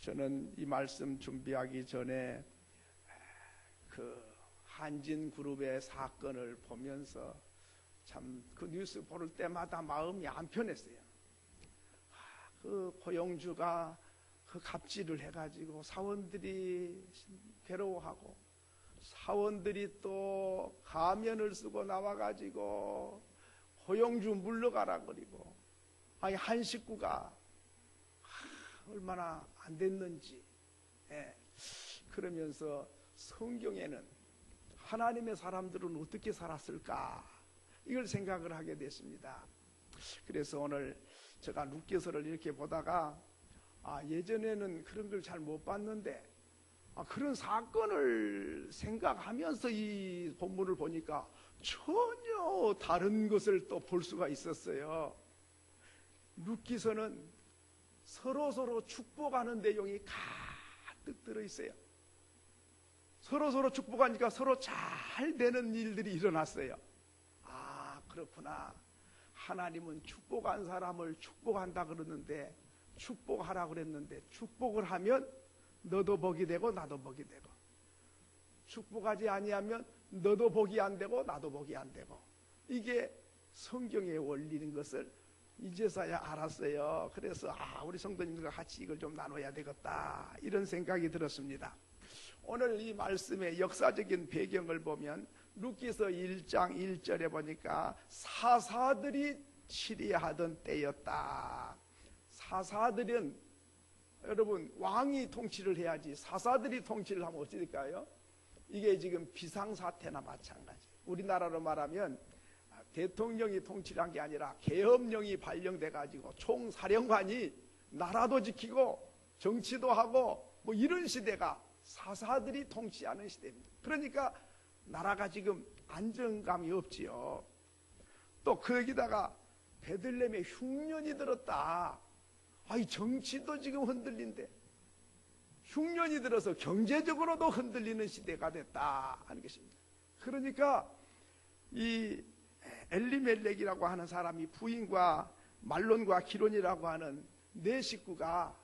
저는 이 말씀 준비하기 전에 그 한진그룹의 사건을 보면서 참 그 뉴스 볼 때마다 마음이 안 편했어요. 그 고용주가 그 갑질을 해가지고 사원들이 괴로워하고, 사원들이 또 가면을 쓰고 나와가지고 고용주 물러가라 그리고, 아니 한 식구가 얼마나 안 됐는지. 그러면서 성경에는 하나님의 사람들은 어떻게 살았을까, 이걸 생각을 하게 됐습니다. 그래서 오늘 제가 룻기서를 이렇게 보다가 예전에는 그런 걸 잘 못 봤는데 그런 사건을 생각하면서 이 본문을 보니까 전혀 다른 것을 또 볼 수가 있었어요. 룻기서는 서로 축복하는 내용이 가득 들어있어요. 서로 축복하니까 서로 잘 되는 일들이 일어났어요. 그렇구나. 하나님은 축복한 사람을 축복한다 그러는데, 축복하라 그랬는데 축복을 하면 너도 복이 되고 나도 복이 되고, 축복하지 아니하면 너도 복이 안 되고 나도 복이 안 되고, 이게 성경의 원리인 것을 이제서야 알았어요. 그래서 우리 성도님들과 같이 이걸 좀 나눠야 되겠다, 이런 생각이 들었습니다. 오늘 이 말씀의 역사적인 배경을 보면 룻기서 1장 1절에 보니까 사사들이 치리하던 때였다. 사사들은, 여러분, 왕이 통치를 해야지 사사들이 통치를 하면 어찌 될까요? 이게 지금 비상사태나 마찬가지. 우리나라로 말하면 대통령이 통치를 한 게 아니라 계엄령이 발령돼 가지고 총사령관이 나라도 지키고 정치도 하고 뭐 이런 시대가 사사들이 통치하는 시대입니다. 그러니까 나라가 지금 안정감이 없지요. 또 거기다가 베들레헴에 흉년이 들었다. 이 정치도 지금 흔들린데 흉년이 들어서 경제적으로도 흔들리는 시대가 됐다 하는 것입니다. 그러니까 이 엘리멜렉이라고 하는 사람이 부인과 말론과 기론이라고 하는 네 식구가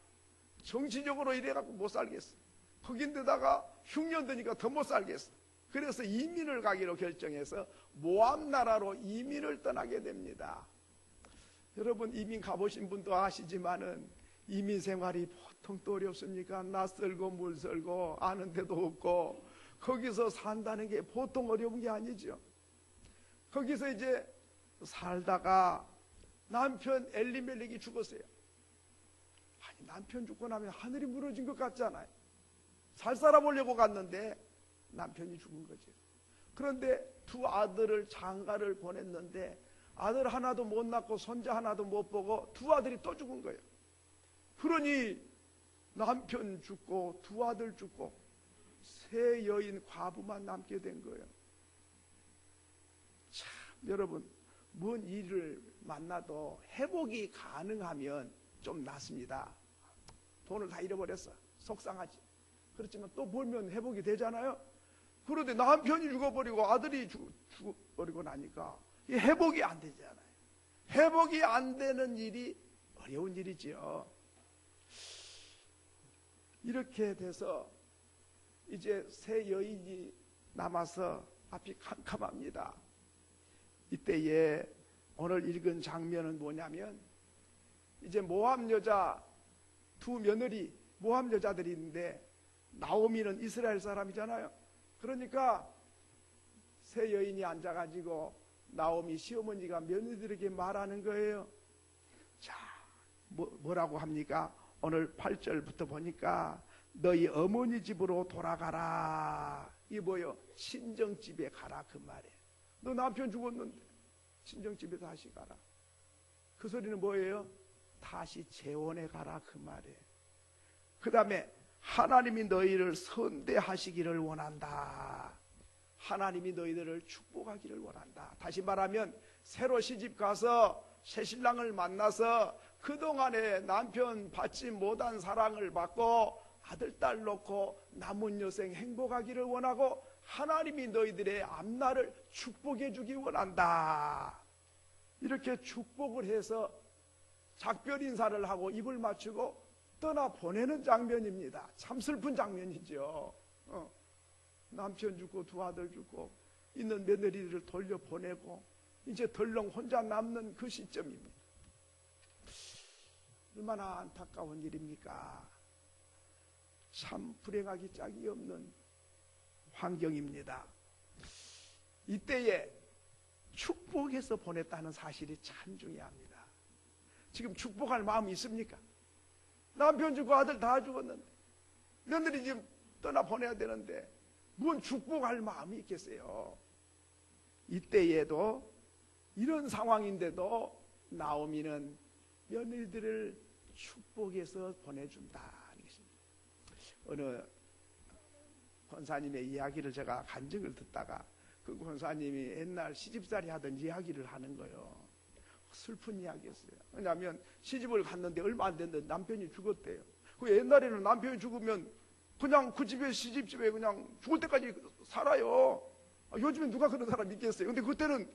정치적으로 이래갖고 못 살겠어. 거긴데다가 흉년 드니까 더 못 살겠어. 그래서 이민을 가기로 결정해서 모압 나라로 이민을 떠나게 됩니다. 여러분, 이민 가보신 분도 아시지만은 이민 생활이 보통 또 어렵습니까? 낯설고 물설고 아는 데도 없고, 거기서 산다는 게 보통 어려운 게 아니죠. 거기서 이제 살다가 남편 엘리멜렉이 죽었어요. 남편 죽고 나면 하늘이 무너진 것 같잖아요. 잘 살아보려고 갔는데 남편이 죽은 거죠. 그런데 두 아들을 장가를 보냈는데 아들 하나도 못 낳고 손자 하나도 못 보고 두 아들이 또 죽은 거예요. 그러니 남편 죽고 두 아들 죽고 세 여인 과부만 남게 된 거예요. 참, 여러분, 뭔 일을 만나도 회복이 가능하면 좀 낫습니다. 돈을 다 잃어버렸어. 속상하지. 그렇지만 또 벌면 회복이 되잖아요. 그런데 남편이 죽어버리고 아들이 죽어버리고 나니까 회복이 안 되잖아요. 회복이 안 되는 일이 어려운 일이지요. 이렇게 돼서 이제 세 여인이 남아서 앞이 캄캄합니다. 이때에 오늘 읽은 장면은 뭐냐면, 이제 모압 여자 두 며느리, 모압 여자들이 있는데 나오미는 이스라엘 사람이잖아요. 그러니까 세 여인이 앉아가지고 나오미 시어머니가 며느리들에게 말하는 거예요. 자, 뭐라고 합니까? 오늘 8절부터 보니까 너희 어머니 집으로 돌아가라. 이게 뭐예요? 친정집에 가라, 그 말이에요. 너 남편 죽었는데 친정집에 다시 가라. 그 소리는 뭐예요? 다시 재혼해 가라, 그 말이에요. 그 다음에 하나님이 너희를 선대하시기를 원한다. 하나님이 너희들을 축복하기를 원한다. 다시 말하면 새로 시집 가서 새신랑을 만나서 그동안에 남편 받지 못한 사랑을 받고 아들, 딸 놓고 남은 여생 행복하기를 원하고, 하나님이 너희들의 앞날을 축복해 주기 원한다. 이렇게 축복을 해서 작별 인사를 하고 입을 맞추고 떠나 보내는 장면입니다. 참 슬픈 장면이죠. 남편 죽고 두 아들 죽고 있는 며느리를 돌려보내고 이제 덜렁 혼자 남는 그 시점입니다. 얼마나 안타까운 일입니까? 참 불행하기 짝이 없는 환경입니다. 이때에 축복해서 보냈다는 사실이 참 중요합니다. 지금 축복할 마음이 있습니까? 남편 죽고 아들 다 죽었는데 며느리 지금 떠나보내야 되는데 뭔 축복할 마음이 있겠어요? 이때에도 이런 상황인데도 나오미는 며느리들을 축복해서 보내준다는 것입니다. 어느 권사님의 이야기를 제가 간증을 듣다가 그 권사님이 옛날 시집살이 하던 이야기를 하는 거예요. 슬픈 이야기였어요. 왜냐하면 시집을 갔는데 얼마 안 됐는데 남편이 죽었대요. 그 옛날에는 남편이 죽으면 그냥 그 집에 시집집에 그냥 죽을 때까지 살아요. 요즘엔 누가 그런 사람 있겠어요? 근데 그때는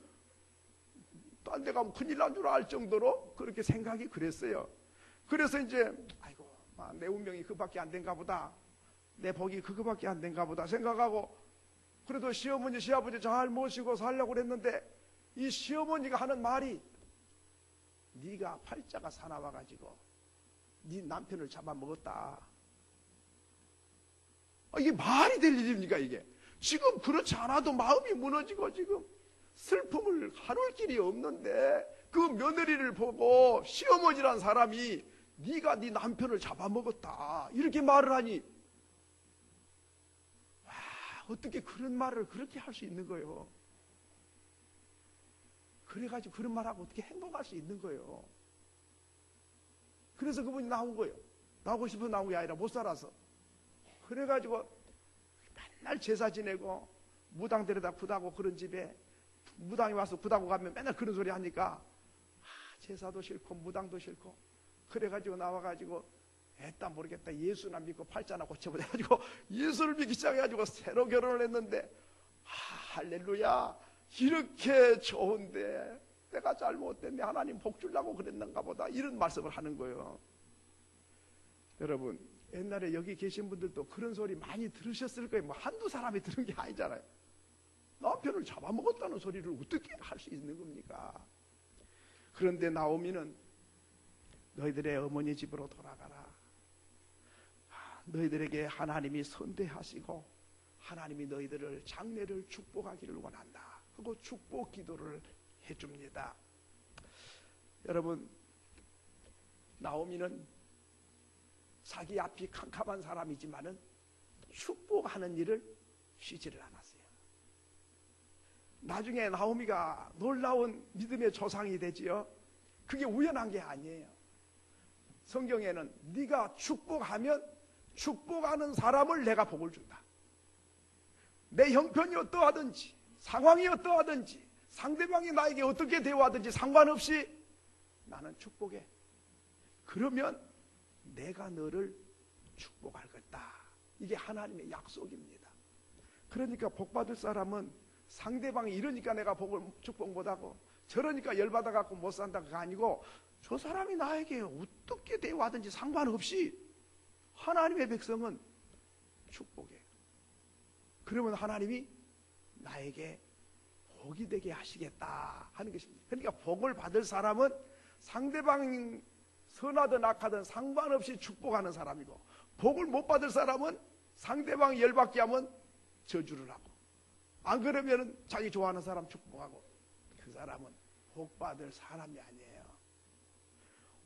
딴 데 가면 큰일 난 줄 알 정도로 그렇게 생각이 그랬어요. 그래서 이제 아이고 내 운명이 그밖에 안 된가 보다, 내 복이 그거밖에 안 된가 보다 생각하고 그래도 시어머니 시아버지 잘 모시고 살려고 그랬는데 이 시어머니가 하는 말이 네가 팔자가 사나워가지고 네 남편을 잡아먹었다. 이게 말이 될 일입니까? 이게 지금 그렇지 않아도 마음이 무너지고 지금 슬픔을 가눌 길이 없는데 그 며느리를 보고 시어머니란 사람이 네가 네 남편을 잡아먹었다 이렇게 말을 하니 와, 어떻게 그런 말을 그렇게 할 수 있는 거예요? 그래가지고 그런 말하고 어떻게 행복할 수 있는 거예요? 그래서 그분이 나온 거예요. 나오고 싶어 나온 게 아니라 못 살아서. 그래가지고 맨날 제사 지내고 무당 데려다 구다고 그런 집에 무당이 와서 구다고 가면 맨날 그런 소리 하니까 제사도 싫고 무당도 싫고 그래가지고 나와가지고 했다 모르겠다 예수나 믿고 팔자나 고쳐보자 해가지고 예수를 믿기 시작해가지고 새로 결혼을 했는데 할렐루야 이렇게 좋은데 내가 잘못됐네 하나님 복 주려고 그랬는가 보다 이런 말씀을 하는 거예요. 여러분 옛날에 여기 계신 분들도 그런 소리 많이 들으셨을 거예요. 뭐 한두 사람이 들은 게 아니잖아요. 남편을 잡아먹었다는 소리를 어떻게 할 수 있는 겁니까? 그런데 나오미는 너희들의 어머니 집으로 돌아가라. 너희들에게 하나님이 선대하시고 하나님이 너희들을 장래를 축복하기를 원한다 하고 축복 기도를 해줍니다. 여러분 나오미는 자기 앞이 캄캄한 사람이지만은 축복하는 일을 쉬지를 않았어요. 나중에 나오미가 놀라운 믿음의 조상이 되지요. 그게 우연한 게 아니에요. 성경에는 네가 축복하면 축복하는 사람을 내가 복을 준다. 내 형편이 어떠하든지 상황이 어떠하든지 상대방이 나에게 어떻게 대우하든지 상관없이 나는 축복해. 그러면 내가 너를 축복할 것이다. 이게 하나님의 약속입니다. 그러니까 복받을 사람은 상대방이 이러니까 내가 축복 못하고 저러니까 열받아갖고 못 산다가 아니고 저 사람이 나에게 어떻게 대우하든지 상관없이 하나님의 백성은 축복해. 그러면 하나님이 나에게 복이 되게 하시겠다 하는 것입니다. 그러니까 복을 받을 사람은 상대방이 선하든 악하든 상관없이 축복하는 사람이고 복을 못 받을 사람은 상대방이 열받게 하면 저주를 하고 안 그러면 자기 좋아하는 사람 축복하고 그 사람은 복 받을 사람이 아니에요.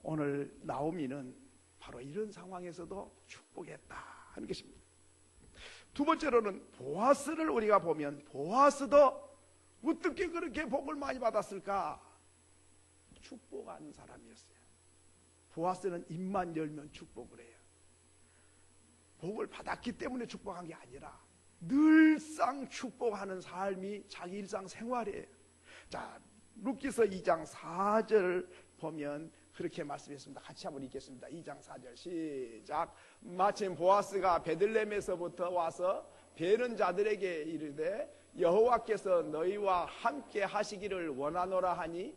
오늘 나오미는 바로 이런 상황에서도 축복했다 하는 것입니다. 두 번째로는 보아스를 우리가 보면 보아스도 어떻게 그렇게 복을 많이 받았을까? 축복하는 사람이었어요. 보아스는 입만 열면 축복을 해요. 복을 받았기 때문에 축복한 게 아니라 늘상 축복하는 삶이 자기 일상 생활이에요. 자, 룻기서 2장 4절 보면 그렇게 말씀했습니다. 같이 한번 읽겠습니다. 2장 4절 시작. 마침 보아스가 베들레헴에서부터 와서 베는 자들에게 이르되 여호와께서 너희와 함께 하시기를 원하노라 하니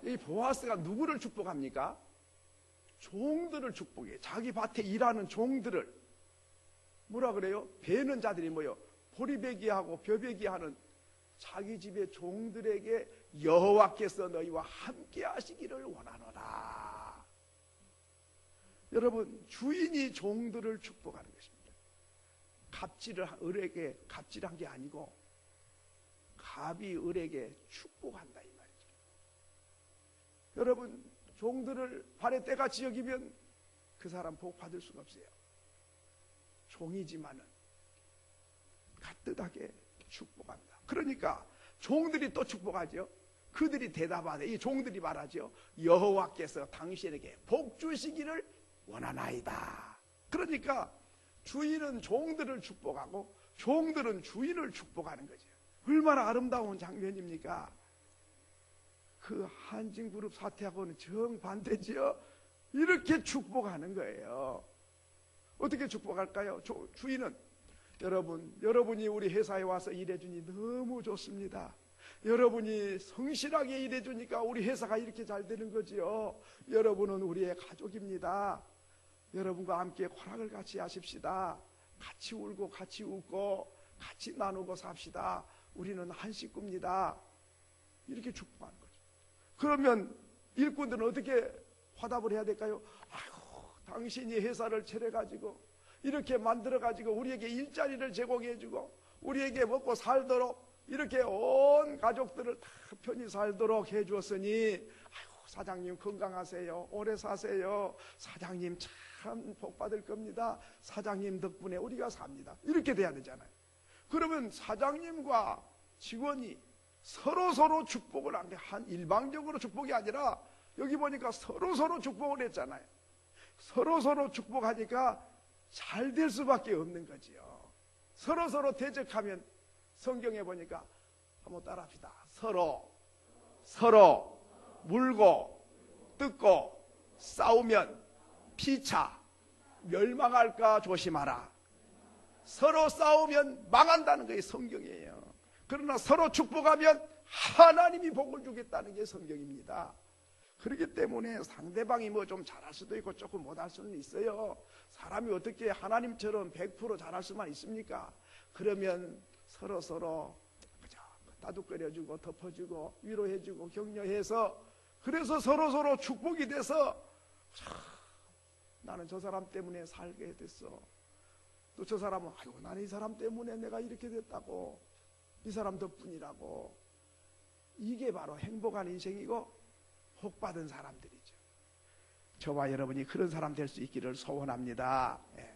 이 보아스가 누구를 축복합니까? 종들을 축복해. 자기 밭에 일하는 종들을. 뭐라 그래요? 베는 자들이 뭐요? 보리배기하고 벼배기하는 자기 집의 종들에게 여호와께서 너희와 함께 하시기를 원하노라. 여러분, 주인이 종들을 축복하는 것입니다. 을에게 갑질한 게 아니고 갑이 을에게 축복한다 이 말이죠. 여러분, 종들을 발에 때같이 여기면 그 사람 복 받을 수가 없어요. 종이지만은 가뜩하게 축복합니다. 그러니까 종들이 또 축복하죠. 그들이 대답하되 이 종들이 말하죠. 여호와께서 당신에게 복 주시기를 원하나이다. 그러니까 주인은 종들을 축복하고 종들은 주인을 축복하는 거죠. 얼마나 아름다운 장면입니까? 그 한진그룹 사태하고는 정반대지요. 이렇게 축복하는 거예요. 어떻게 축복할까요? 주인은 여러분이 우리 회사에 와서 일해주니 너무 좋습니다. 여러분이 성실하게 일해주니까 우리 회사가 이렇게 잘 되는 거지요. 여러분은 우리의 가족입니다. 여러분과 함께 kho락을 같이 하십시다. 같이 울고 같이 웃고 같이 나누고 삽시다. 우리는 한 식구입니다. 이렇게 축복하는 거죠. 그러면 일꾼들은 어떻게 화답을 해야 될까요? 아이고, 당신이 회사를 차려가지고 이렇게 만들어가지고 우리에게 일자리를 제공해주고 우리에게 먹고 살도록 이렇게 온 가족들을 다 편히 살도록 해주었으니 아이고, 사장님 건강하세요. 오래 사세요. 사장님 참 복받을 겁니다. 사장님 덕분에 우리가 삽니다. 이렇게 돼야 되잖아요. 그러면 사장님과 직원이 서로 축복을 한 게 한 일방적으로 축복이 아니라 여기 보니까 서로 축복을 했잖아요. 서로 축복하니까 잘 될 수밖에 없는 거지요. 서로 대적하면 성경에 보니까 한번 따라합시다. 서로 물고 뜯고 싸우면 피차 멸망할까 조심하라. 서로 싸우면 망한다는 게 성경이에요. 그러나 서로 축복하면 하나님이 복을 주겠다는 게 성경입니다. 그렇기 때문에 상대방이 뭐 좀 잘할 수도 있고 조금 못할 수는 있어요. 사람이 어떻게 하나님처럼 100% 잘할 수만 있습니까? 그러면 서로 그저 따뜻거려주고 덮어주고 위로해주고 격려해서 그래서 서로 축복이 돼서 나는 저 사람 때문에 살게 됐어. 또 저 사람은 아이고 나는 이 사람 때문에 내가 이렇게 됐다고, 이 사람 덕분이라고. 이게 바로 행복한 인생이고 복받은 사람들이죠. 저와 여러분이 그런 사람 될 수 있기를 소원합니다. 예.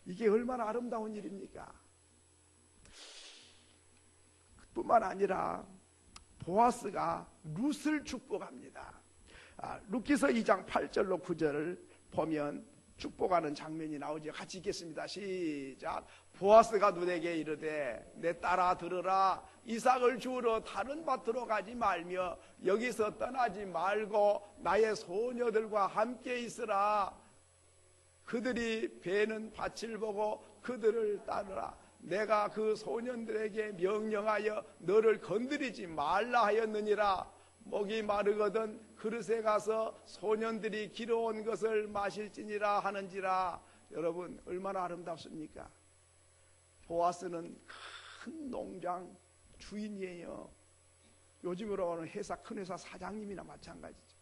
이게 얼마나 아름다운 일입니까? 뿐만 아니라 보아스가 룻을 축복합니다. 룻기서 2장 8절로 9절을 보면 축복하는 장면이 나오죠. 같이 읽겠습니다. 시작. 보아스가 룻에게 이르되 내 딸아 들으라. 이삭을 주우러 다른 밭으로 가지 말며 여기서 떠나지 말고 나의 소녀들과 함께 있으라. 그들이 베는 밭을 보고 그들을 따르라. 내가 그 소년들에게 명령하여 너를 건드리지 말라 하였느니라. 목이 마르거든 그릇에 가서 소년들이 길어온 것을 마실지니라 하는지라. 여러분 얼마나 아름답습니까? 보아스는 큰 농장 주인이에요. 요즘으로는 큰 회사 사장님이나 마찬가지죠.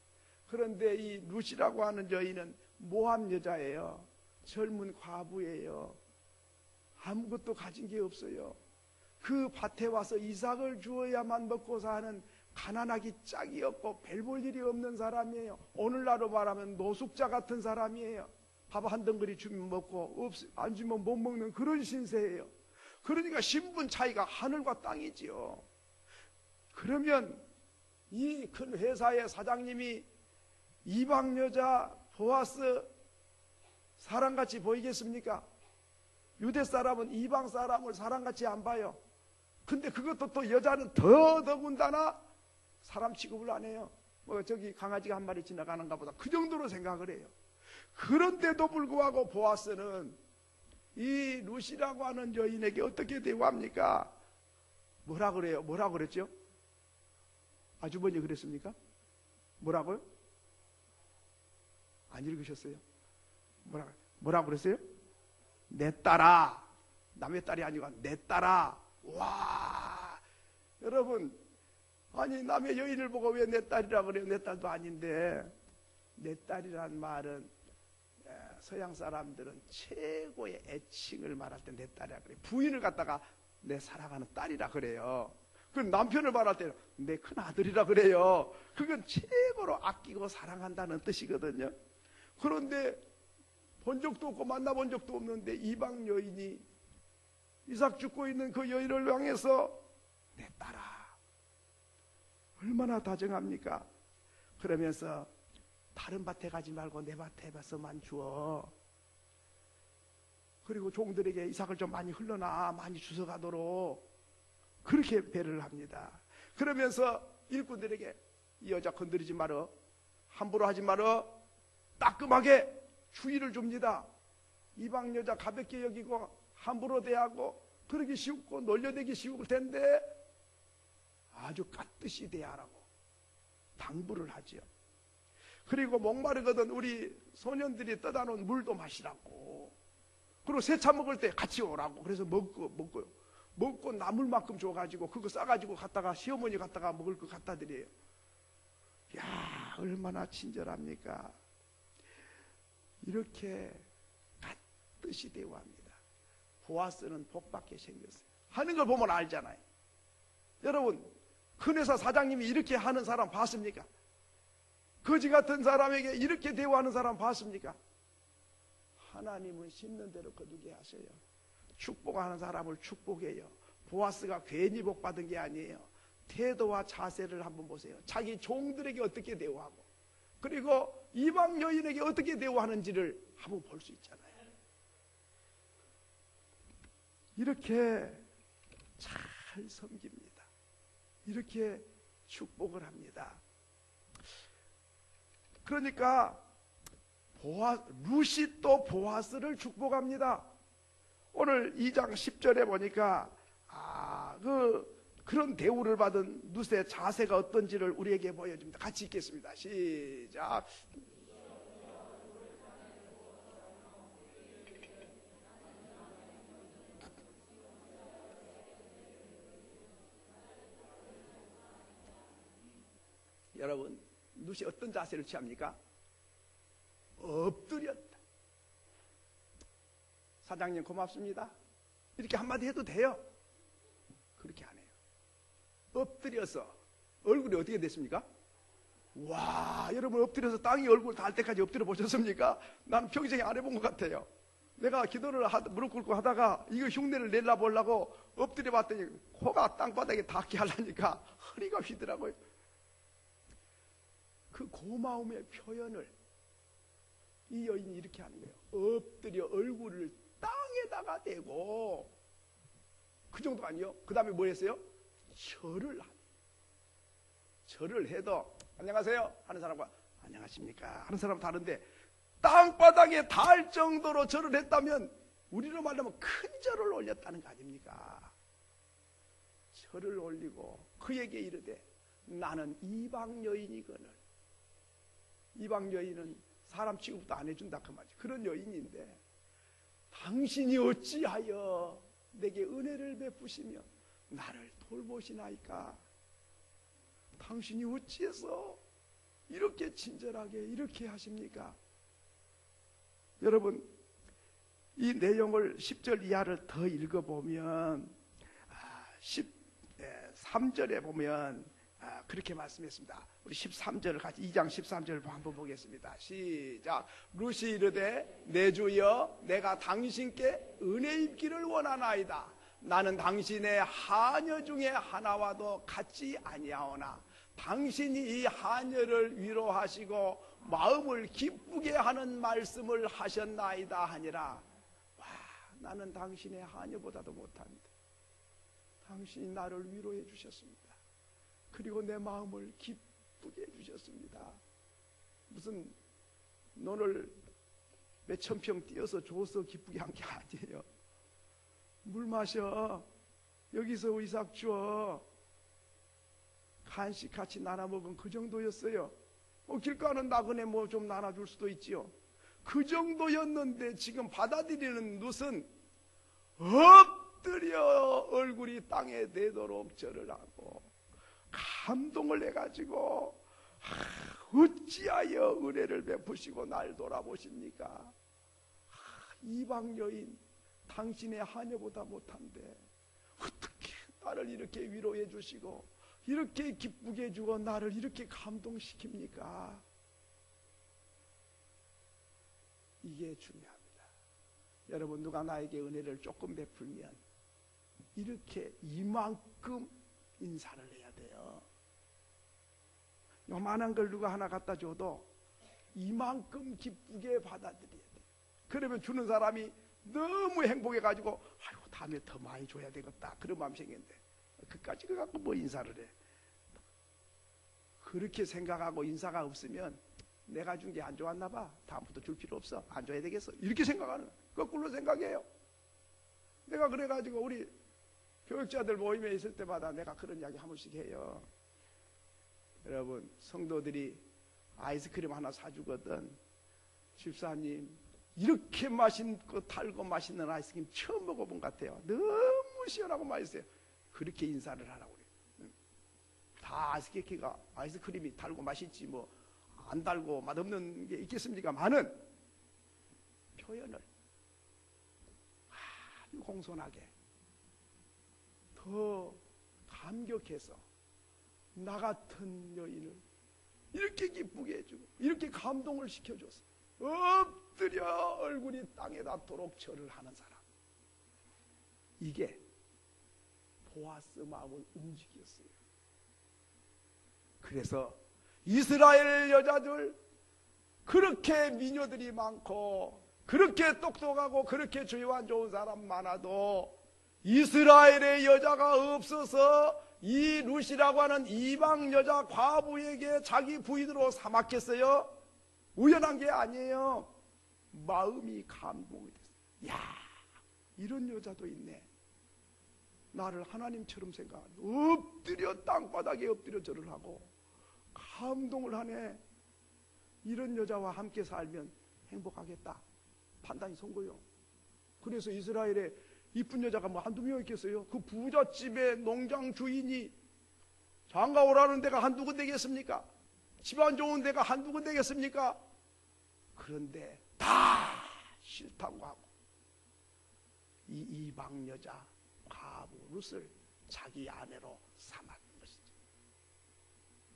그런데 이 룻이라고 하는 여인은 모함 여자예요. 젊은 과부예요. 아무것도 가진 게 없어요. 그 밭에 와서 이삭을 주어야만 먹고 사는 가난하기 짝이 없고 별 볼 일이 없는 사람이에요. 오늘날로 말하면 노숙자 같은 사람이에요. 밥 한 덩어리 주면 먹고 안 주면 못 먹는 그런 신세예요. 그러니까 신분 차이가 하늘과 땅이지요. 그러면 이 큰 회사의 사장님이 이방 여자 보아스 사람같이 보이겠습니까? 유대 사람은 이방 사람을 사람같이 안 봐요. 근데 그것도 또 여자는 더군다나 사람 취급을 안 해요. 뭐 저기 강아지가 한 마리 지나가는가 보다 그 정도로 생각을 해요. 그런데도 불구하고 보아스는 이 룻이라고 하는 여인에게 어떻게 대우합니까? 뭐라 그래요? 뭐라 그랬죠? 아주버니 그랬습니까? 뭐라고요? 안 읽으셨어요? 뭐라고 그랬어요? 내 딸아. 남의 딸이 아니고 내 딸아. 와, 여러분, 아니 남의 여인을 보고 왜 내 딸이라 그래요? 내 딸도 아닌데. 내 딸이란 말은 서양 사람들은 최고의 애칭을 말할 때 내 딸이라 그래요. 부인을 갖다가 내 사랑하는 딸이라 그래요. 그 남편을 말할 때는 내 큰 아들이라 그래요. 그건 최고로 아끼고 사랑한다는 뜻이거든요. 그런데 본 적도 없고 만나본 적도 없는데 이방 여인이 이삭 죽고 있는 그 여인을 향해서 내 딸아, 얼마나 다정합니까? 그러면서 다른 밭에 가지 말고 내 밭에서만 주어. 그리고 종들에게 이삭을 좀 많이 흘러놔, 많이 주워가도록 그렇게 배려를 합니다. 그러면서 일꾼들에게 이 여자 건드리지 말어, 함부로 하지 말어, 따끔하게 주의를 줍니다. 이방 여자 가볍게 여기고 함부로 대하고 그러기 쉽고 놀려대기 쉬울 텐데 아주 깍듯이 대하라고 당부를 하죠. 그리고 목마르거든 우리 소년들이 떠다 놓은 물도 마시라고. 그리고 세차 먹을 때 같이 오라고. 그래서 먹고 남을 만큼 줘가지고 그거 싸가지고 갔다가 시어머니 갔다가 먹을 거 갖다 드려요. 야, 얼마나 친절합니까? 이렇게 깍듯이 대우합니다. 보아스는 복받게 생겼어요. 하는 걸 보면 알잖아요. 여러분, 큰 회사 사장님이 이렇게 하는 사람 봤습니까? 거지 같은 사람에게 이렇게 대우하는 사람 봤습니까? 하나님은 심는 대로 거두게 하셔요. 축복하는 사람을 축복해요. 보아스가 괜히 복받은 게 아니에요. 태도와 자세를 한번 보세요. 자기 종들에게 어떻게 대우하고 그리고 이방 여인에게 어떻게 대우하는지를 한번 볼 수 있잖아요. 이렇게 잘 섬깁니다. 이렇게 축복을 합니다. 그러니까 룻이 또 보아스를 축복합니다. 오늘 2장 10절에 보니까 그런 대우를 받은 룻의 자세가 어떤지를 우리에게 보여줍니다. 같이 읽겠습니다. 시작. 여러분, 룻이 어떤 자세를 취합니까? 엎드렸다. 사장님 고맙습니다. 이렇게 한마디 해도 돼요? 그렇게 안 해요. 엎드려서 얼굴이 어떻게 됐습니까? 와, 여러분 엎드려서 땅이 얼굴 닿을 때까지 엎드려 보셨습니까? 나는 평생에 안 해본 것 같아요. 내가 기도를 무릎 꿇고 하다가 이거 흉내를 내려보려고 엎드려 봤더니 코가 땅바닥에 닿게 하려니까 허리가 휘더라고요. 그 고마움의 표현을 이 여인이 이렇게 하는 거예요. 엎드려 얼굴을 땅에다가 대고. 그 정도가 아니요. 그 다음에 뭐 했어요? 절을 해도 안녕하세요 하는 사람과 안녕하십니까 하는 사람 다른데 땅바닥에 닿을 정도로 절을 했다면 우리로 말하면 큰 절을 올렸다는 거 아닙니까? 절을 올리고 그에게 이르되 나는 이방 여인이거늘. 이방 여인은 사람 취급도 안 해준다 그 말이지. 그런 여인인데 당신이 어찌하여 내게 은혜를 베푸시며 나를 돌보시나이까? 당신이 어찌해서 이렇게 친절하게 이렇게 하십니까? 여러분, 이 내용을 10절 이하를 더 읽어보면 13절에 보면 그렇게 말씀했습니다. 우리 13절을 같이 2장 13절을 한번 보겠습니다. 시작. 룻이 이르되 내 주여 내가 당신께 은혜 입기를 원하나이다. 나는 당신의 하녀 중에 하나와도 같지 아니하오나 당신이 이 하녀를 위로하시고 마음을 기쁘게 하는 말씀을 하셨나이다 하니라. 와, 나는 당신의 하녀보다도 못합니다. 당신이 나를 위로해 주셨습니다. 그리고 내 마음을 기쁘게 해주셨습니다. 무슨 너를 몇천 평 띄어서 줘서 기쁘게 한 게 아니에요. 물 마셔. 여기서 의삭 줘. 간식 같이 나눠 먹은 그 정도였어요. 길 가는 나그네 뭐 좀 나눠줄 수도 있지요. 그 정도였는데 지금 받아들이는 것은 엎드려 얼굴이 땅에 대도록 절을 하고 감동을 해가지고 어찌하여 은혜를 베푸시고 날 돌아보십니까? 이방 여인 당신의 하녀보다 못한데 어떻게 나를 이렇게 위로해 주시고 이렇게 기쁘게 해주고 나를 이렇게 감동시킵니까? 이게 중요합니다. 여러분, 누가 나에게 은혜를 조금 베풀면 이렇게 이만큼 인사를 해야 돼요. 요만한 걸 누가 하나 갖다 줘도 이만큼 기쁘게 받아들여야 돼. 그러면 주는 사람이 너무 행복해가지고 아이고 다음에 더 많이 줘야 되겠다 그런 마음이 생겼는데 그까지 갖고 뭐 인사를 해. 그렇게 생각하고 인사가 없으면 내가 준 게 안 좋았나 봐, 다음부터 줄 필요 없어, 안 줘야 되겠어, 이렇게 생각하는, 거꾸로 생각해요. 내가 그래가지고 우리 교육자들 모임에 있을 때마다 내가 그런 이야기 한 번씩 해요. 여러분, 성도들이 아이스크림 하나 사주거든. 집사님, 이렇게 맛있고 달고 맛있는 아이스크림 처음 먹어본 것 같아요. 너무 시원하고 맛있어요. 그렇게 인사를 하라고 그래요. 다 아이스크림이 달고 맛있지 뭐 안 달고 맛없는 게 있겠습니까? 많은 표현을 아주 공손하게 더 감격해서 나 같은 여인을 이렇게 기쁘게 해주고 이렇게 감동을 시켜줘서 엎드려 얼굴이 땅에 닿도록 절을 하는 사람, 이게 보아스 마음을 움직였어요. 그래서 이스라엘 여자들, 그렇게 미녀들이 많고 그렇게 똑똑하고 그렇게 주의완 좋은 사람 많아도 이스라엘의 여자가 없어서 이 룻이라고 하는 이방 여자 과부에게 자기 부인으로 삼았겠어요? 우연한 게 아니에요. 마음이 감동이 됐어요. 야, 이런 여자도 있네. 나를 하나님처럼 생각하는, 엎드려 땅바닥에 엎드려 절을 하고 감동을 하네. 이런 여자와 함께 살면 행복하겠다, 판단이 선 거예요. 그래서 이스라엘에 이쁜 여자가 뭐 한두 명 있겠어요? 그 부잣집의 농장 주인이 장가 오라는 데가 한두 군데 되겠습니까? 집안 좋은 데가 한두 군데 되겠습니까? 그런데 다 싫다고 하고 이 이방 여자 과부 룻을 자기 아내로 삼았는 것이죠.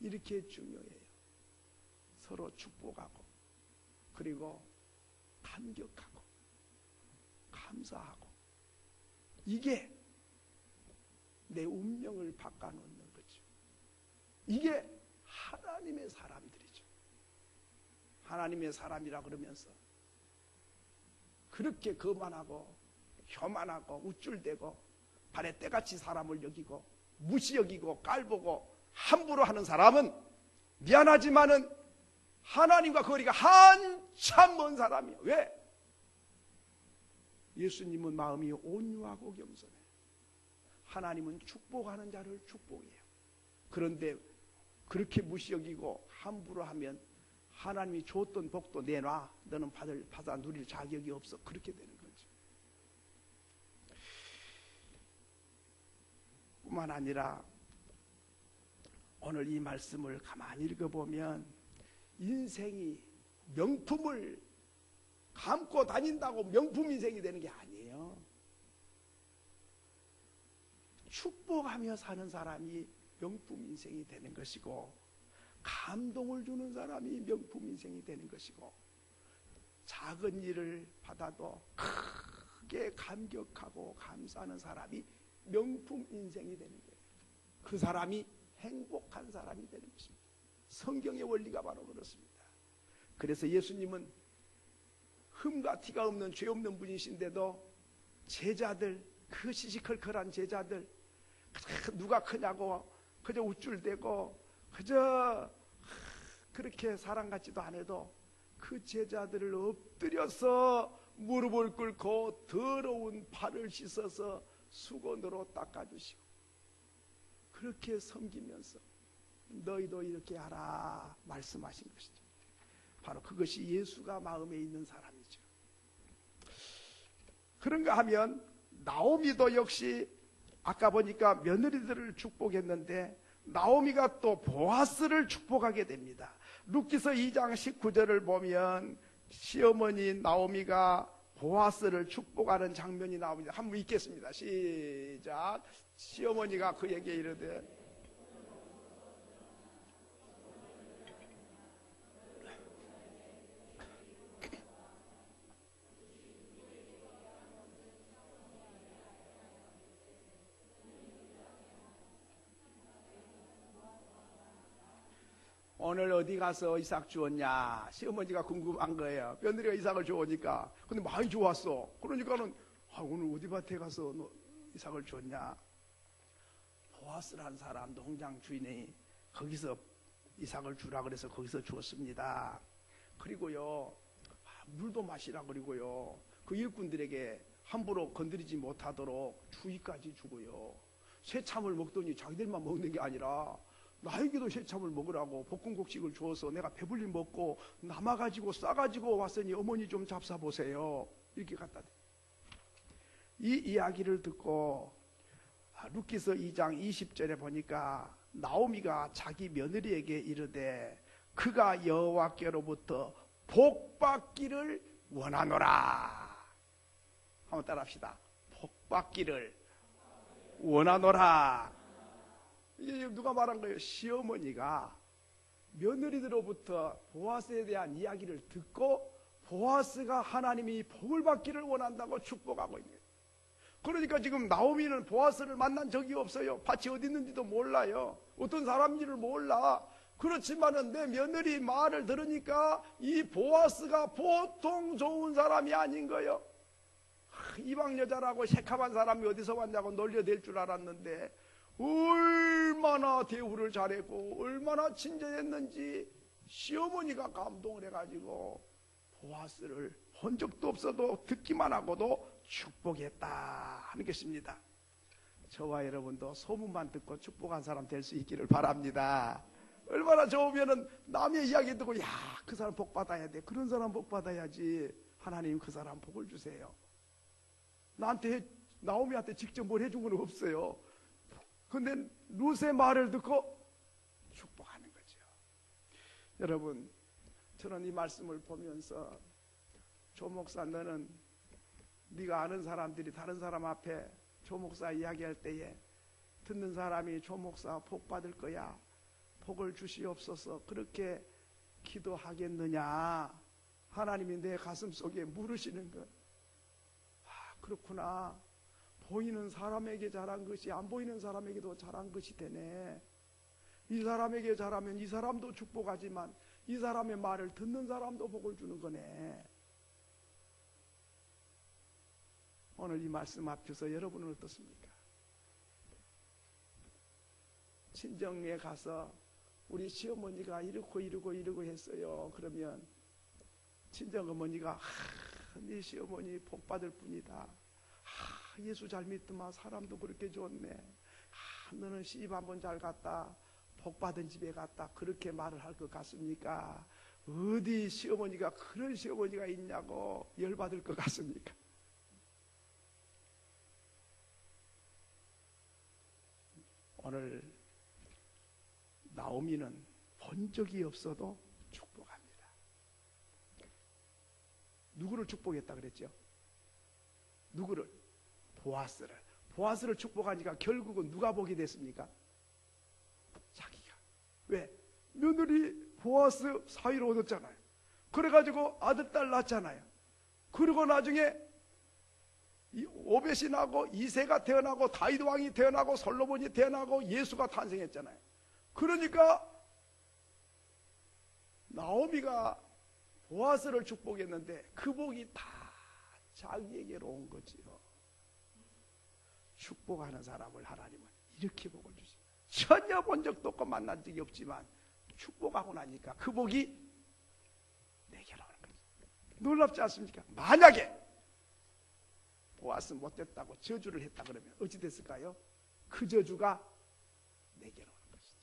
이렇게 중요해요. 서로 축복하고 그리고 감격하고 감사하고, 이게 내 운명을 바꿔놓는 거죠. 이게 하나님의 사람들이죠. 하나님의 사람이라 그러면서 그렇게 거만하고 혐한하고 우쭐대고 발에 때같이 사람을 여기고 무시 여기고 깔보고 함부로 하는 사람은 미안하지만은 하나님과 거리가 한참 먼 사람이에요. 왜? 예수님은 마음이 온유하고 겸손해요. 하나님은 축복하는 자를 축복해요. 그런데 그렇게 무시 여기고 함부로 하면 하나님이 줬던 복도 내놔, 너는 받아 누릴 자격이 없어, 그렇게 되는 거죠. 뿐만 아니라 오늘 이 말씀을 가만히 읽어보면 인생이 명품을 감고 다닌다고 명품 인생이 되는 게 아니에요. 축복하며 사는 사람이 명품 인생이 되는 것이고, 감동을 주는 사람이 명품 인생이 되는 것이고, 작은 일을 받아도 크게 감격하고 감사하는 사람이 명품 인생이 되는 거예요. 그 사람이 행복한 사람이 되는 것입니다. 성경의 원리가 바로 그렇습니다. 그래서 예수님은 흠과 티가 없는 죄 없는 분이신데도 제자들, 그 시시컬컬한 제자들, 누가 크냐고 그저 우쭐대고 그저 그렇게 사랑 같지도 않아도 그 제자들을 엎드려서 무릎을 꿇고 더러운 발을 씻어서 수건으로 닦아주시고 그렇게 섬기면서 너희도 이렇게 하라 말씀하신 것이죠. 바로 그것이 예수가 마음에 있는 사람이죠. 그런가 하면 나오미도 역시 아까 보니까 며느리들을 축복했는데 나오미가 또 보아스를 축복하게 됩니다. 룻기서 2장 19절을 보면 시어머니 나오미가 보아스를 축복하는 장면이 나옵니다. 한번 읽겠습니다. 시작. 시어머니가 그에게 이르되 오늘 어디 가서 이삭 주었냐? 시어머니가 궁금한 거예요. 며느리가 이삭을 주오니까. 근데 많이 주었어. 그러니까는 오늘 어디 밭에 가서 너 이삭을 주었냐? 보아스라는 사람 농장 주인이 거기서 이삭을 주라 그래서 거기서 주었습니다. 그리고요 물도 마시라 그리고요 그 일꾼들에게 함부로 건드리지 못하도록 주의까지 주고요 새참을 먹더니 자기들만 먹는 게 아니라 나에게도 새참을 먹으라고 볶음국식을 주어서 내가 배불리 먹고 남아가지고 싸가지고 왔으니 어머니 좀 잡숴보세요. 이렇게 갖다 대. 이 이야기를 듣고 룻기서 2장 20절에 보니까 나오미가 자기 며느리에게 이르되 그가 여호와께로부터 복받기를 원하노라. 한번 따라합시다. 복받기를 원하노라. 이게 누가 말한 거예요? 시어머니가 며느리들로부터 보아스에 대한 이야기를 듣고 보아스가 하나님이 복을 받기를 원한다고 축복하고 있는 거예요. 그러니까 지금 나오미는 보아스를 만난 적이 없어요. 밭이 어디 있는지도 몰라요. 어떤 사람인지를 몰라. 그렇지만은 내 며느리 말을 들으니까 이 보아스가 보통 좋은 사람이 아닌 거예요. 이방 여자라고 새카만 사람이 어디서 왔냐고 놀려댈 줄 알았는데 얼마나 대우를 잘했고 얼마나 친절했는지 시어머니가 감동을 해가지고 보아스를 본 적도 없어도 듣기만 하고도 축복했다 하는 것입니다. 저와 여러분도 소문만 듣고 축복한 사람 될 수 있기를 바랍니다. 얼마나 좋으면은 남의 이야기 듣고 야, 그 사람 복 받아야 돼. 그런 사람 복 받아야지. 하나님 그 사람 복을 주세요. 나한테 나오미한테 직접 뭘 해준 건 없어요. 근데 룻의 말을 듣고 축복하는 거죠. 여러분, 저는 이 말씀을 보면서 조 목사 너는 네가 아는 사람들이 다른 사람 앞에 조 목사 이야기할 때에 듣는 사람이 조 목사 복 받을 거야. 복을 주시옵소서 그렇게 기도하겠느냐. 하나님이 내 가슴 속에 물으시는 것. 그렇구나. 보이는 사람에게 잘한 것이 안 보이는 사람에게도 잘한 것이 되네. 이 사람에게 잘하면 이 사람도 축복하지만 이 사람의 말을 듣는 사람도 복을 주는 거네. 오늘 이 말씀 앞에서 여러분은 어떻습니까? 친정에 가서 우리 시어머니가 이러고 했어요. 그러면 친정어머니가 네 시어머니 복 받을 뿐이다. 예수 잘 믿더만 사람도 그렇게 좋네. 너는 시집 한번 잘 갔다. 복 받은 집에 갔다. 그렇게 말을 할 것 같습니까? 어디 시어머니가 그런 시어머니가 있냐고 열받을 것 같습니까? 오늘 나오미는 본 적이 없어도 축복합니다. 누구를 축복했다 그랬죠? 누구를? 보아스를. 보아스를 축복하니까 결국은 누가 복이 됐습니까? 자기가. 왜? 며느리 보아스 사이로 얻었잖아요. 그래가지고 아들 딸 낳았잖아요. 그리고 나중에 오벳이 나고 이새가 태어나고 다윗 왕이 태어나고 솔로몬이 태어나고 예수가 탄생했잖아요. 그러니까 나오미가 보아스를 축복했는데 그 복이 다 자기에게로 온 거지요. 축복하는 사람을 하나님은 이렇게 복을 주십니다. 전혀 본 적도 없고 만난 적이 없지만 축복하고 나니까 그 복이 내게로 오는 거죠. 놀랍지 않습니까? 만약에 보아스 못됐다고 저주를 했다 그러면 어찌 됐을까요? 그 저주가 내게로 오는 것이죠.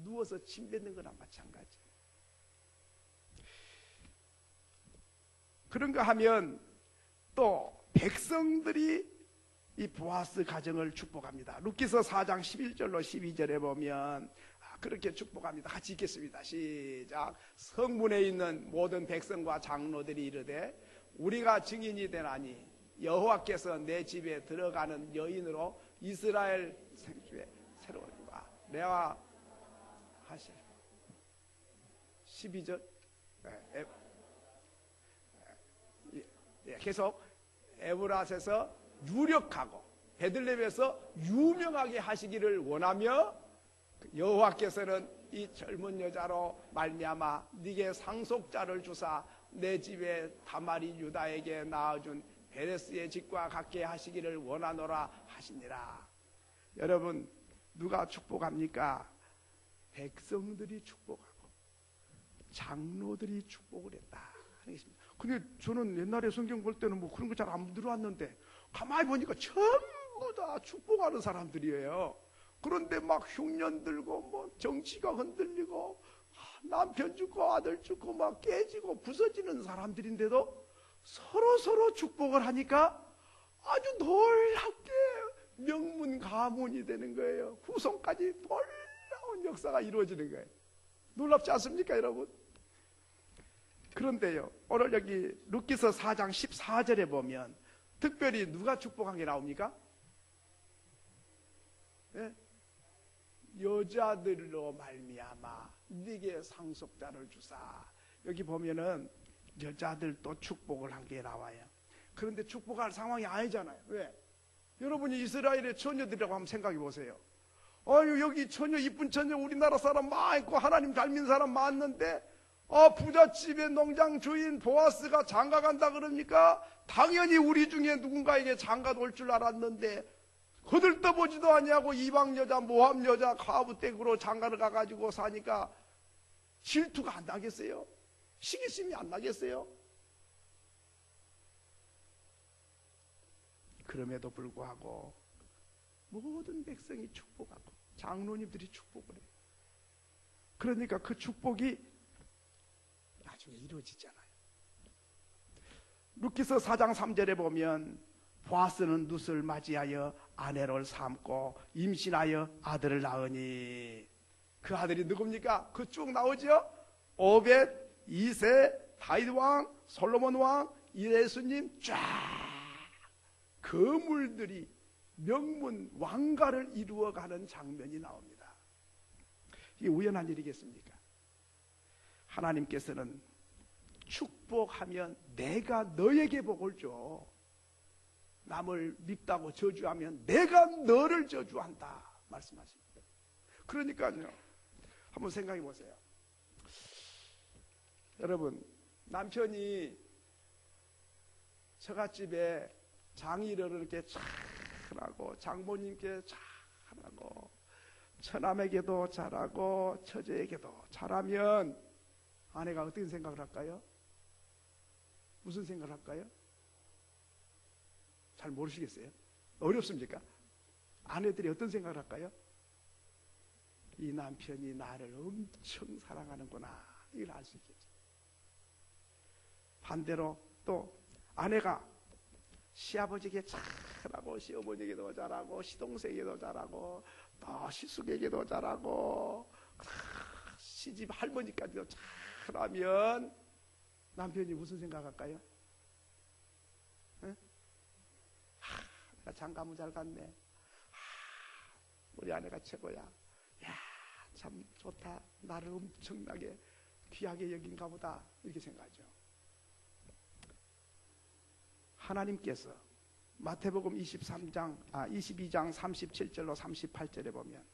누워서 침 뱉는 거나 마찬가지. 그런가 하면 또 백성들이 이 보아스 가정을 축복합니다. 룻기서 4장 11절로 12절에 보면 그렇게 축복합니다. 같이 읽겠습니다. 시작. 성문에 있는 모든 백성과 장로들이 이르되 우리가 증인이 되나니 여호와께서 내 집에 들어가는 여인으로 이스라엘 생주의 새로운 일과 내가 하실 12절 계속 에브라스에서 유력하고 베들레헴에서 유명하게 하시기를 원하며 여호와께서는 이 젊은 여자로 말미암아 네게 상속자를 주사 내 집에 다말이 유다에게 낳아준 베레스의 집과 같게 하시기를 원하노라 하시니라. 여러분 누가 축복합니까? 백성들이 축복하고 장로들이 축복을 했다 하는 것입니다. 근데 저는 옛날에 성경 볼 때는 뭐 그런 거 잘 안 들어왔는데 가만히 보니까 전부 다 축복하는 사람들이에요. 그런데 막 흉년 들고 뭐 정치가 흔들리고 남편 죽고 아들 죽고 막 깨지고 부서지는 사람들인데도 서로 축복을 하니까 아주 놀랍게 명문 가문이 되는 거예요. 후손까지 놀라운 역사가 이루어지는 거예요. 놀랍지 않습니까, 여러분? 그런데요, 오늘 여기 룻기서 4장 14절에 보면 특별히 누가 축복한 게 나옵니까? 네? 여자들로 말미암아 네게 상속자를 주사. 여기 보면은 여자들도 축복을 한 게 나와요. 그런데 축복할 상황이 아니잖아요. 왜? 여러분이 이스라엘의 처녀들이라고 한번 생각해 보세요. 아유, 여기 처녀, 이쁜 처녀 우리나라 사람 많고 하나님 닮은 사람 많는데 부잣집의 농장 주인 보아스가 장가 간다 그러니까 당연히 우리 중에 누군가에게 장가도 올 줄 알았는데 거들떠보지도 아니하고 이방 여자, 모함 여자, 가부댁으로 장가를 가가지고 사니까 질투가 안 나겠어요? 시기심이 안 나겠어요? 그럼에도 불구하고 모든 백성이 축복하고 장로님들이 축복을 해요. 그러니까 그 축복이 나중에 이루어지잖아요. 룻기서 4장 3절에 보면 보아스는 룻을 맞이하여 아내를 삼고 임신하여 아들을 낳으니 그 아들이 누굽니까? 그 쭉 나오죠? 오벳, 이세, 다윗 왕, 솔로몬 왕, 예수님 쫙 거물들이 명문 왕가를 이루어가는 장면이 나옵니다. 이게 우연한 일이겠습니까? 하나님께서는 축복하면 내가 너에게 복을 줘. 남을 밉다고 저주하면 내가 너를 저주한다 말씀하십니다. 그러니까요, 한번 생각해 보세요. 여러분, 남편이 처갓집에 장일을 이렇게 잘하고 장모님께 잘하고 처남에게도 잘하고 처제에게도 잘하면 아내가 어떻게 생각을 할까요? 무슨 생각을 할까요? 잘 모르시겠어요? 어렵습니까? 아내들이 어떤 생각을 할까요? 이 남편이 나를 엄청 사랑하는구나, 이걸 알 수 있겠죠. 반대로 또 아내가 시아버지에게 잘하고 시어머니에게도 잘하고 시동생에게도 잘하고 또 시숙에게도 잘하고 시집 할머니까지도 잘하면 남편이 무슨 생각할까요? 내가 장가문 잘 갔네. 우리 아내가 최고야. 야, 참 좋다. 나를 엄청나게 귀하게 여긴가 보다. 이렇게 생각하죠. 하나님께서 마태복음 22장 37절로 38절에 보면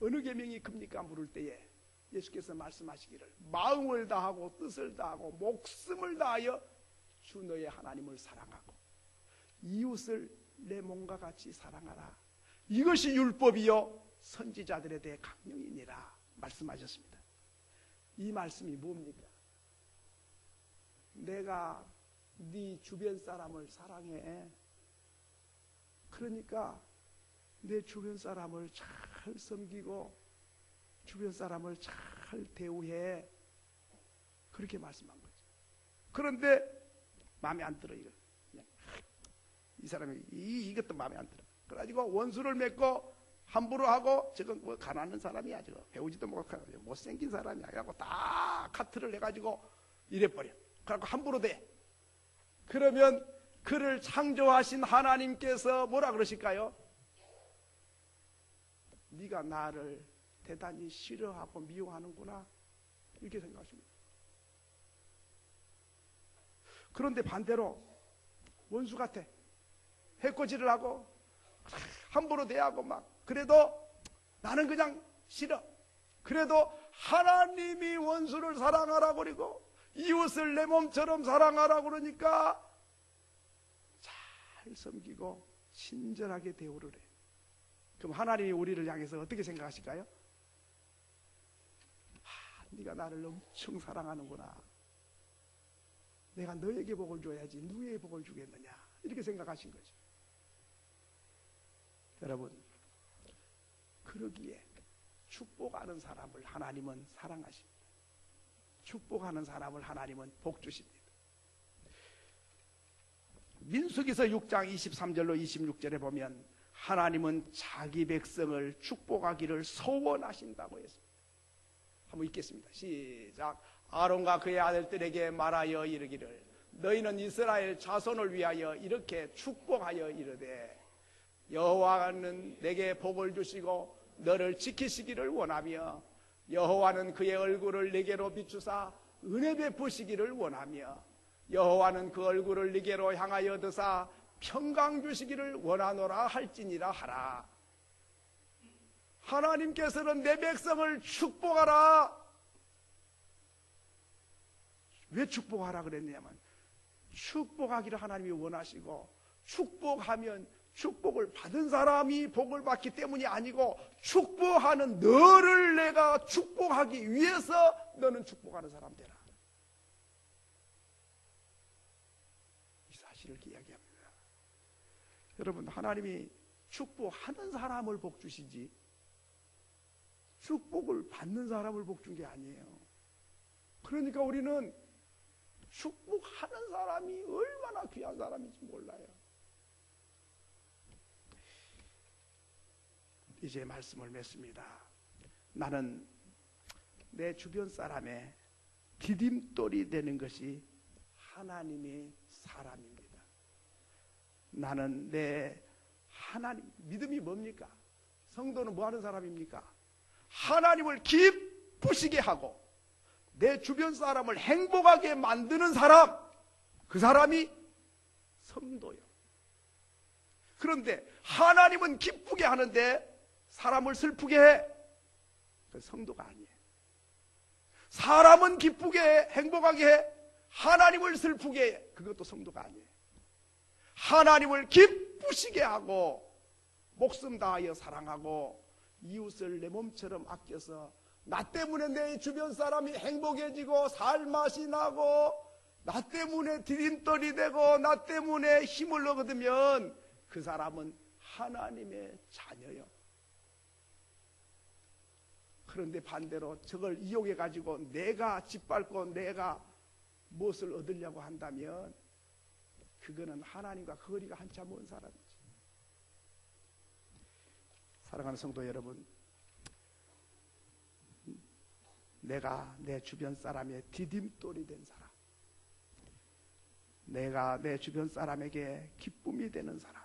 어느 계명이 큽니까? 물을 때에 예수께서 말씀하시기를 마음을 다하고 뜻을 다하고 목숨을 다하여 주 너의 하나님을 사랑하고 이웃을 내 몸과 같이 사랑하라. 이것이 율법이요 선지자들에 대해 강령이니라 말씀하셨습니다. 이 말씀이 뭡니까? 내가 네 주변 사람을 사랑해. 그러니까 내 주변 사람을 잘 섬기고 주변 사람을 잘 대우해. 그렇게 말씀한 거죠. 그런데 마음에 안 들어. 이거 그냥 이 사람이 이것도 마음에 안 들어. 그래가지고 원수를 맺고 함부로 하고, 저건 뭐 가난한 사람이야, 저거 배우지도 못하고 못생긴 사람이야. 그래갖고 다 카트를 해가지고 이래버려. 그래갖고 함부로 돼. 그러면 그를 창조하신 하나님께서 뭐라 그러실까요? 네가 나를 대단히 싫어하고 미워하는구나, 이렇게 생각하십니다. 그런데 반대로 원수 같아. 해코지를 하고 함부로 대하고 막, 그래도 나는 그냥 싫어. 그래도 하나님이 원수를 사랑하라고 그러고 이웃을 내 몸처럼 사랑하라고 그러니까 잘 섬기고 친절하게 대우를 해. 그럼 하나님이 우리를 향해서 어떻게 생각하실까요? 네가 나를 엄청 사랑하는구나. 내가 너에게 복을 줘야지 누구에게 복을 주겠느냐, 이렇게 생각하신 거죠. 여러분, 그러기에 축복하는 사람을 하나님은 사랑하십니다. 축복하는 사람을 하나님은 복 주십니다. 민수기서 6장 23절로 26절에 보면 하나님은 자기 백성을 축복하기를 소원하신다고 했습니다. 한번 읽겠습니다. 시작. 아론과 그의 아들들에게 말하여 이르기를, 너희는 이스라엘 자손을 위하여 이렇게 축복하여 이르되, 여호와는 내게 복을 주시고 너를 지키시기를 원하며, 여호와는 그의 얼굴을 내게로 비추사 은혜 베푸시기를 원하며, 여호와는 그 얼굴을 네게로 향하여 드사 평강 주시기를 원하노라 할지니라 하라. 하나님께서는 내 백성을 축복하라. 왜 축복하라 그랬냐면, 축복하기를 하나님이 원하시고, 축복하면 축복을 받은 사람이 복을 받기 때문이 아니고, 축복하는 너를 내가 축복하기 위해서 너는 축복하는 사람 되라, 이 사실을 이야기합니다. 여러분, 하나님이 축복하는 사람을 복 주시지 축복을 받는 사람을 복 준 게 아니에요. 그러니까 우리는 축복하는 사람이 얼마나 귀한 사람인지 몰라요. 이제 말씀을 맺습니다. 나는 내 주변 사람의 디딤돌이 되는 것이 하나님의 사람입니다. 나는 내 하나님, 믿음이 뭡니까? 성도는 뭐 하는 사람입니까? 하나님을 기쁘시게 하고 내 주변 사람을 행복하게 만드는 사람, 그 사람이 성도요. 그런데 하나님은 기쁘게 하는데 사람을 슬프게 해, 그 성도가 아니에요. 사람은 기쁘게 해, 행복하게 해, 하나님을 슬프게 해, 그것도 성도가 아니에요. 하나님을 기쁘시게 하고 목숨 다하여 사랑하고 이웃을 내 몸처럼 아껴서 나 때문에 내 주변 사람이 행복해지고 살맛이 나고 나 때문에 디딤돌이 되고 나 때문에 힘을 얻으면 그 사람은 하나님의 자녀요. 그런데 반대로 저걸 이용해 가지고 내가 짓밟고 내가 무엇을 얻으려고 한다면 그거는 하나님과 거리가 한참 먼 사람이지. 사랑하는 성도 여러분, 내가 내 주변 사람의 디딤돌이 된 사람, 내가 내 주변 사람에게 기쁨이 되는 사람,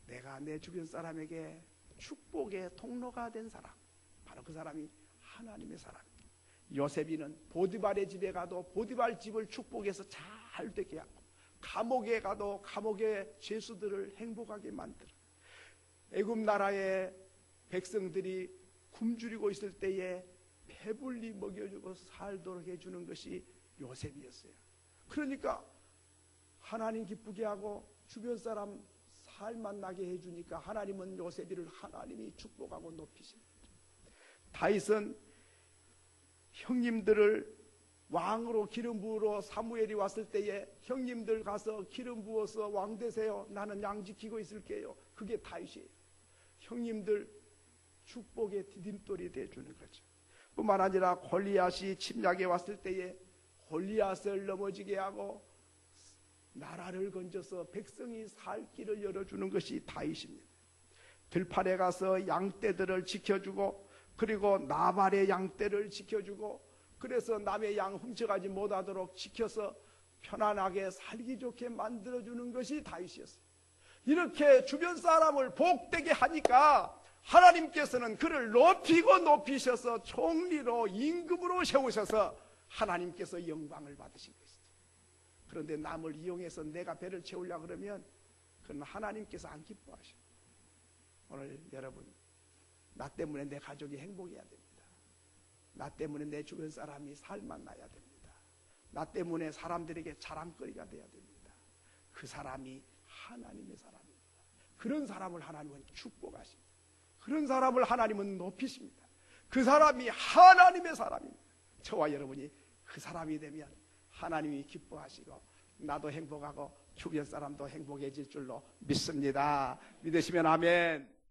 내가 내 주변 사람에게 축복의 통로가 된 사람, 바로 그 사람이 하나님의 사람입니다. 요셉이는 보디발의 집에 가도 보디발 집을 축복해서 잘 되게 하고, 감옥에 가도 감옥의 죄수들을 행복하게 만들어, 애굽 나라의 백성들이 굶주리고 있을 때에 배불리 먹여주고 살도록 해주는 것이 요셉이었어요. 그러니까 하나님 기쁘게 하고 주변 사람 살만 나게 해주니까 하나님은 요셉이를 하나님이 축복하고 높이십니다. 다윗은 형님들을 왕으로 기름 부으러 사무엘이 왔을 때에 형님들 가서 기름 부어서 왕 되세요, 나는 양 지키고 있을게요, 그게 다윗이에요. 형님들 축복의 디딤돌이 되어주는 거죠. 뿐만 아니라 골리앗이 침략해 왔을 때에 골리앗을 넘어지게 하고 나라를 건져서 백성이 살 길을 열어주는 것이 다윗입니다. 들판에 가서 양떼들을 지켜주고, 그리고 나발의 양떼를 지켜주고, 그래서 남의 양 훔쳐가지 못하도록 지켜서 편안하게 살기 좋게 만들어주는 것이 다윗이었어요. 이렇게 주변 사람을 복되게 하니까 하나님께서는 그를 높이고 높이셔서 총리로 임금으로 세우셔서 하나님께서 영광을 받으신 것이죠. 그런데 남을 이용해서 내가 배를 채우려고 그러면 그건 하나님께서 안 기뻐하셔. 오늘 여러분, 나 때문에 내 가족이 행복해야 됩니다. 나 때문에 내 주변 사람이 살만 나야 됩니다. 나 때문에 사람들에게 자랑거리가 돼야 됩니다. 그 사람이 하나님의 사람입니다. 그런 사람을 하나님은 축복하십니다. 그런 사람을 하나님은 높이십니다. 그 사람이 하나님의 사람입니다. 저와 여러분이 그 사람이 되면 하나님이 기뻐하시고 나도 행복하고 주변 사람도 행복해질 줄로 믿습니다. 믿으시면 아멘.